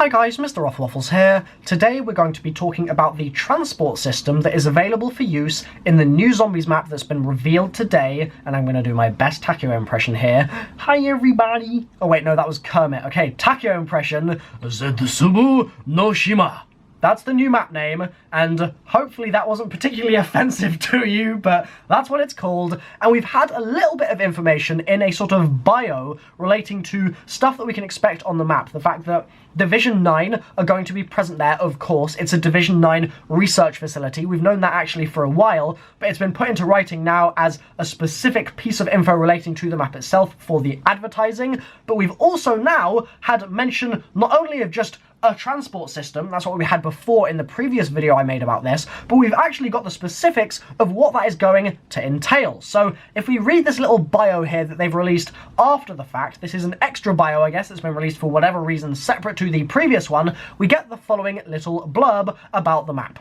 Hi guys, MrRoflWaffles here. Today we're going to be talking about the transport system that is available for use in the new Zombies map that's been revealed today, and I'm going to do my best Takeo impression here. Hi everybody! Oh wait, no, that was Kermit. Okay, Takeo impression, Zetsubou no Shima. That's the new map name, and hopefully that wasn't particularly offensive to you, but that's what it's called. And we've had a little bit of information in a sort of bio relating to stuff that we can expect on the map. The fact that Division 9 are going to be present there, of course. It's a Division 9 research facility. We've known that actually for a while, but it's been put into writing now as a specific piece of info relating to the map itself for the advertising. But we've also now had mention not only of just a transport system, that's what we had before in the previous video I made about this, but we've actually got the specifics of what that is going to entail. So if we read this little bio here that they've released after the fact, this is an extra bio, I guess, that's been released for whatever reason separate to the previous one, we get the following little blurb about the map.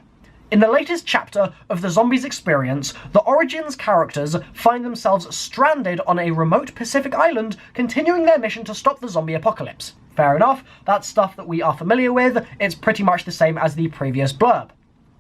In the latest chapter of the Zombies experience, the Origins characters find themselves stranded on a remote Pacific island, continuing their mission to stop the zombie apocalypse. Fair enough, that's stuff that we are familiar with. It's pretty much the same as the previous blurb.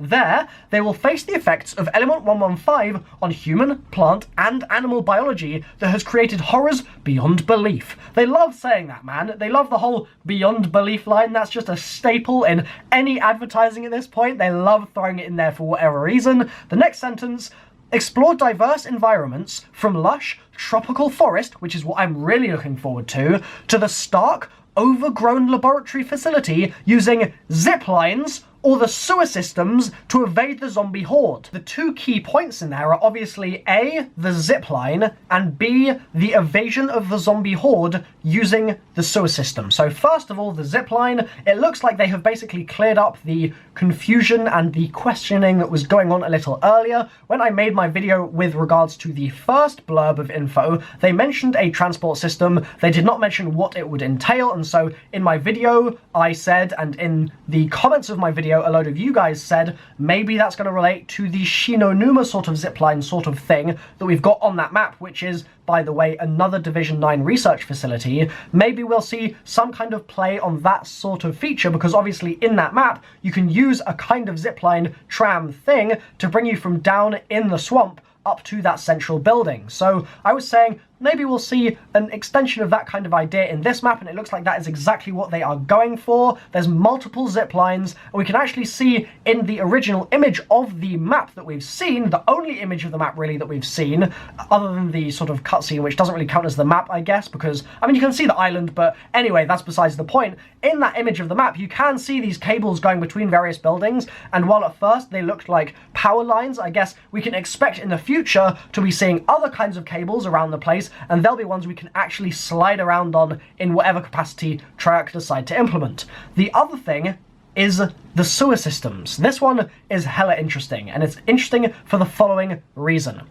There, they will face the effects of Element 115 on human, plant, and animal biology that has created horrors beyond belief. They love saying that, man. They love the whole beyond belief line. That's just a staple in any advertising at this point. They love throwing it in there for whatever reason. The next sentence: explore diverse environments from lush, tropical forest, which is what I'm really looking forward to the stark, overgrown laboratory facility using zip lines or the sewer systems to evade the zombie horde. The two key points in there are obviously A, the zip line, and B, the evasion of the zombie horde using the sewer system. So first of all, the zip line, it looks like they have basically cleared up the confusion and the questioning that was going on a little earlier. When I made my video with regards to the first blurb of info, they mentioned a transport system. They did not mention what it would entail, and so in my video I said, and in the comments of my video a load of you guys said, maybe that's going to relate to the Shinonuma sort of zipline sort of thing that we've got on that map, which is, by the way, another Division 9 research facility. Maybe we'll see some kind of play on that sort of feature, because obviously in that map you can use a kind of zipline tram thing to bring you from down in the swamp up to that central building. So I was saying maybe we'll see an extension of that kind of idea in this map, and it looks like that is exactly what they are going for. There's multiple zip lines, and we can actually see in the original image of the map that we've seen, the only image of the map really that we've seen, other than the sort of cutscene, which doesn't really count as the map, I guess, because, I mean, you can see the island, but anyway, that's besides the point. In that image of the map, you can see these cables going between various buildings, and while at first they looked like power lines, I guess we can expect in the future to be seeing other kinds of cables around the place, and they'll be ones we can actually slide around on in whatever capacity Treyarch decide to implement. The other thing is the sewer systems. This one is hella interesting, and it's interesting for the following reason.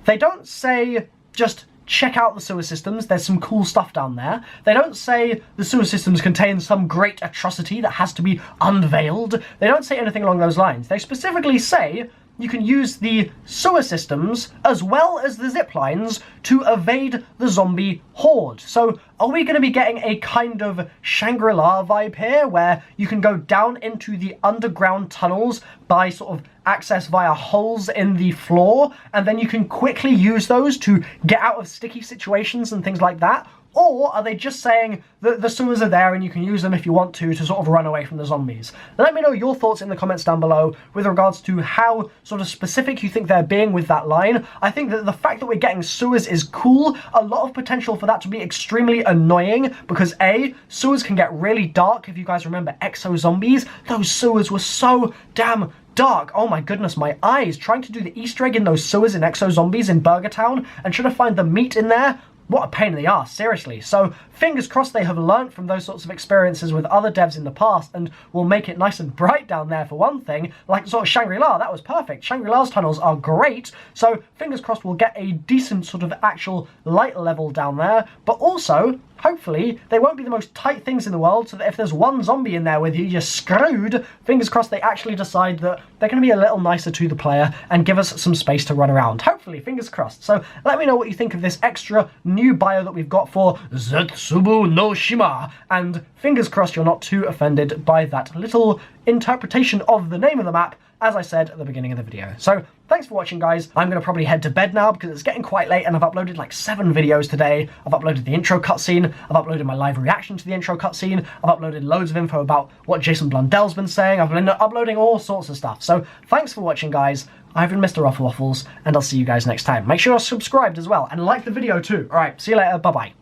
They don't say just check out the sewer systems, there's some cool stuff down there. They don't say the sewer systems contain some great atrocity that has to be unveiled. They don't say anything along those lines. They specifically say you can use the sewer systems as well as the zip lines to evade the zombie horde. So are we going to be getting a kind of Shangri-La vibe here, where you can go down into the underground tunnels by sort of access via holes in the floor, and then you can quickly use those to get out of sticky situations and things like that? Or are they just saying that the sewers are there and you can use them if you want to sort of run away from the zombies? Let me know your thoughts in the comments down below with regards to how sort of specific you think they're being with that line. I think that the fact that we're getting sewers is cool. A lot of potential for that to be extremely annoying, because A, sewers can get really dark. If you guys remember Exo Zombies, those sewers were so damn dark. Oh my goodness, my eyes. Trying to do the Easter egg in those sewers in Exo Zombies in Burger Town and trying to find the meat in there. What a pain in the arse, seriously. So fingers crossed they have learnt from those sorts of experiences with other devs in the past and will make it nice and bright down there for one thing. Like sort of Shangri-La, that was perfect. Shangri-La's tunnels are great. So fingers crossed we'll get a decent sort of actual light level down there. But also, hopefully they won't be the most tight things in the world, so that if there's one zombie in there with you, you're screwed. Fingers crossed they actually decide that they're going to be a little nicer to the player and give us some space to run around. Hopefully, fingers crossed. So let me know what you think of this extra new bio that we've got for Zetsubou no Shima, and fingers crossed you're not too offended by that little interpretation of the name of the map, as I said at the beginning of the video. So thanks for watching, guys. I'm going to probably head to bed now because it's getting quite late and I've uploaded like 7 videos today. I've uploaded the intro cutscene, I've uploaded my live reaction to the intro cutscene, I've uploaded loads of info about what Jason Blundell's been saying, I've been uploading all sorts of stuff. So thanks for watching, guys. I've been MrRoflWaffles and I'll see you guys next time. Make sure you're subscribed as well and like the video too. Alright, see you later, bye bye.